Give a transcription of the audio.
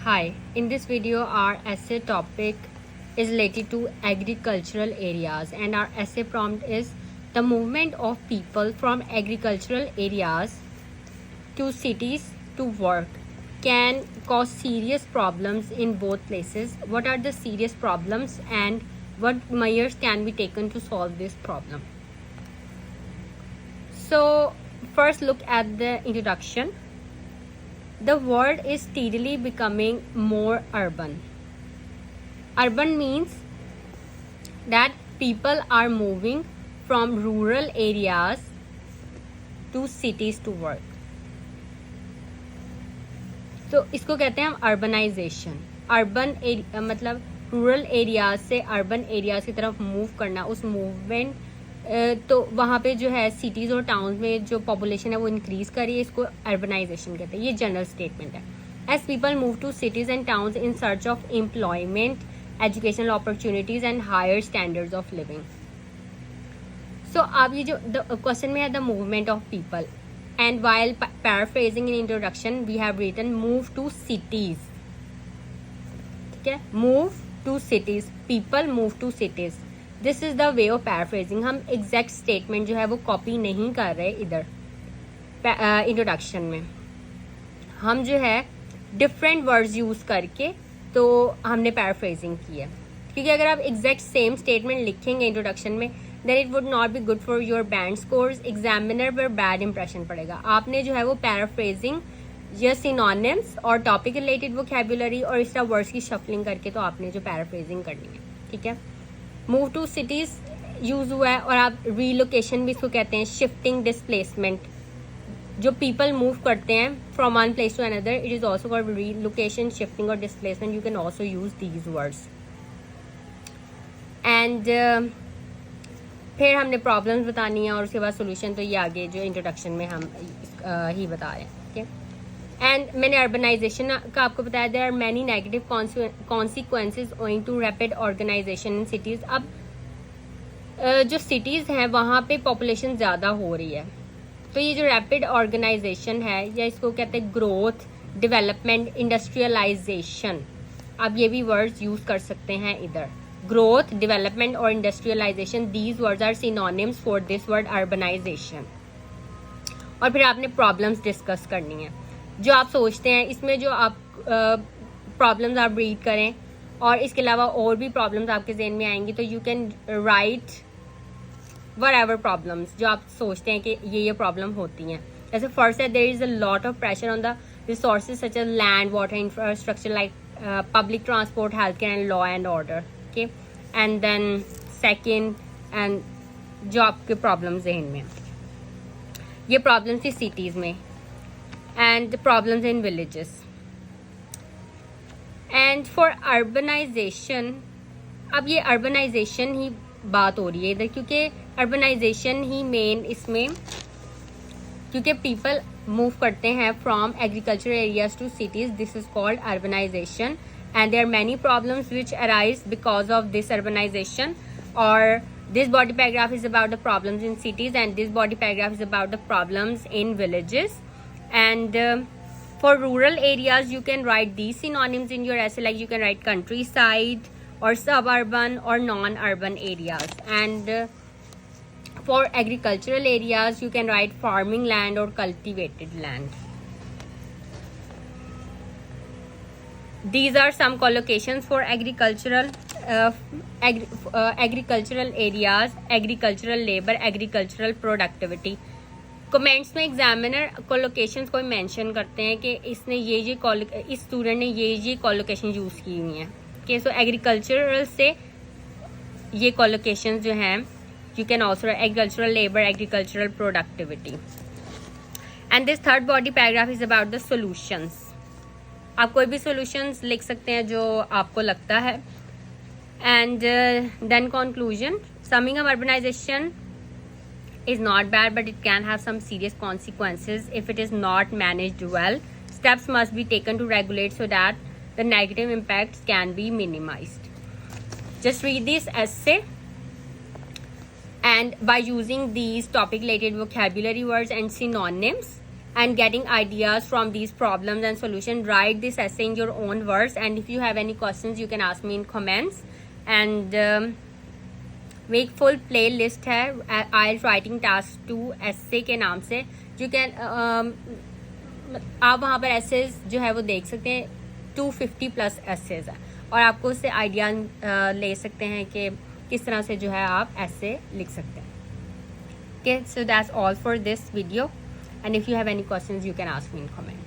Hi, in this video our essay topic is related to agricultural areas and our essay prompt is the movement of people from agricultural areas to cities to work can cause serious problems in both places. What are the serious problems and what measures can be taken to solve this problem? So first look at the introduction. The world is steadily becoming more urban. Urban means that people are moving from rural areas to cities to work. तो इसको कहते हैं हम urbanisation. Urban मतलब rural areas से urban areas की तरफ move करना, उस मूवमेंट तो वहाँ पे जो है सिटीज़ और टाउन्स में जो पॉपुलेशन है वो इंक्रीज कर रही है, इसको अर्बनाइजेशन कहते हैं. ये जनरल स्टेटमेंट है. As people move to cities and towns in search of employment, educational opportunities and higher standards of living. So अब ये जो क्वेश्चन में है the movement of people and while paraphrasing in introduction we have written move to cities. ठीक है, move to cities, people move to cities. This is the way of paraphrasing. हम exact statement जो है वो copy नहीं कर रहे इधर introduction में. हम जो है different words use करके तो हमने paraphrasing की है, क्योंकि अगर आप exact same statement लिखेंगे introduction में then it would not be good for your band scores. Examiner पर बैड इंप्रेशन पड़ेगा. आपने जो है वो पैराफ्रेजिंग या सिनोनिम्स और टॉपिक रिलेटेड वोकैबुलरी और इस तरह वर्ड्स की शफलिंग करके तो आपने जो पैराफ्रेजिंग करनी है. ठीक है, मूव टू सिटीज यूज हुआ है और आप रीलोकेशन भी इसको कहते हैं, शिफ्टिंग, डिस्प्लेसमेंट. जो पीपल मूव करते हैं from one place to another, it is also called relocation, shifting और displacement. You can also use these words. And फिर हमने प्रॉब्लम्स बतानी है और उसके बाद सोल्यूशन. तो ये आगे जो इंट्रोडक्शन में हम ही बता रहे हैं. ठीक है, एंड मैंने अर्बनाइजेशन का आपको बताया there are many negative consequences owing to rapid organisation in cities. अब जो सिटीज़ हैं वहाँ पे पॉपुलेशन ज़्यादा हो रही है, तो ये जो रैपिड ऑर्गेनाइजेशन है या इसको कहते हैं ग्रोथ, डेवलपमेंट, इंडस्ट्रियलाइजेशन. आप ये भी वर्ड्स यूज़ कर सकते हैं इधर. Growth, development और industrialization, these words are synonyms for this word urbanization. और फिर आपने problems discuss करनी है जो आप सोचते हैं. इसमें जो आप problems आप read करें और इसके अलावा और भी problems आपके ज़हन में आएंगी, तो you can write whatever problems जो आप सोचते हैं कि ये problem होती हैं. जैसे first है, there is a lot of pressure on the resources such as land, water, infrastructure like public transport, healthcare and law and order. Okay, and then second and जो आपके प्रॉब्लम्स जहन में, ये प्रॉब्लम्स थी सिटीज़ में and problems in villages. And for urbanisation, अब ये urbanisation ही बात हो रही है इधर, क्योंकि अर्बनाइजेशन ही मेन इसमें, क्योंकि पीपल मूव करते हैं from agriculture areas to cities. This is called urbanisation. And there are many problems which arise because of this urbanization. Or this body paragraph is about the problems in cities and this body paragraph is about the problems in villages. And for rural areas you can write these synonyms in your essay, like you can write countryside or suburban or non-urban areas. And for agricultural areas you can write farming land or cultivated land. These are some collocations for agricultural areas, agricultural labor, agricultural productivity. Comments में examiner collocations को mention करते हैं कि इसने ये इस student ने ये कोलोकेशन यूज़ की हुई हैं. ओके, सो एग्रीकल्चरल से ये कोलोकेशंस जो हैं you can also agricultural labour, agricultural productivity. And this third body paragraph is about the solutions. आप कोई भी सॉल्यूशंस लिख सकते हैं जो आपको लगता है. And then conclusion, summing up, urbanisation is not bad but it can have some serious consequences if it is not managed well. Steps must be taken to regulate so that the negative impacts can be minimized. Just read this essay and by using these topic related vocabulary words and synonyms and getting ideas from these problems and solution. Write this essay in your own words, and if you have any questions you can ask me in comments. And एक full play list है IELTS writing task 2 essay के नाम से. You can आप वहाँ पर essays जो है वो देख सकते हैं. 250+ एसेज है और आपको उससे आइडिया ले सकते हैं कि किस तरह से जो है आप ऐसे लिख सकते हैं. Okay, so that's all for this video, and if you have any questions you can ask me in comment.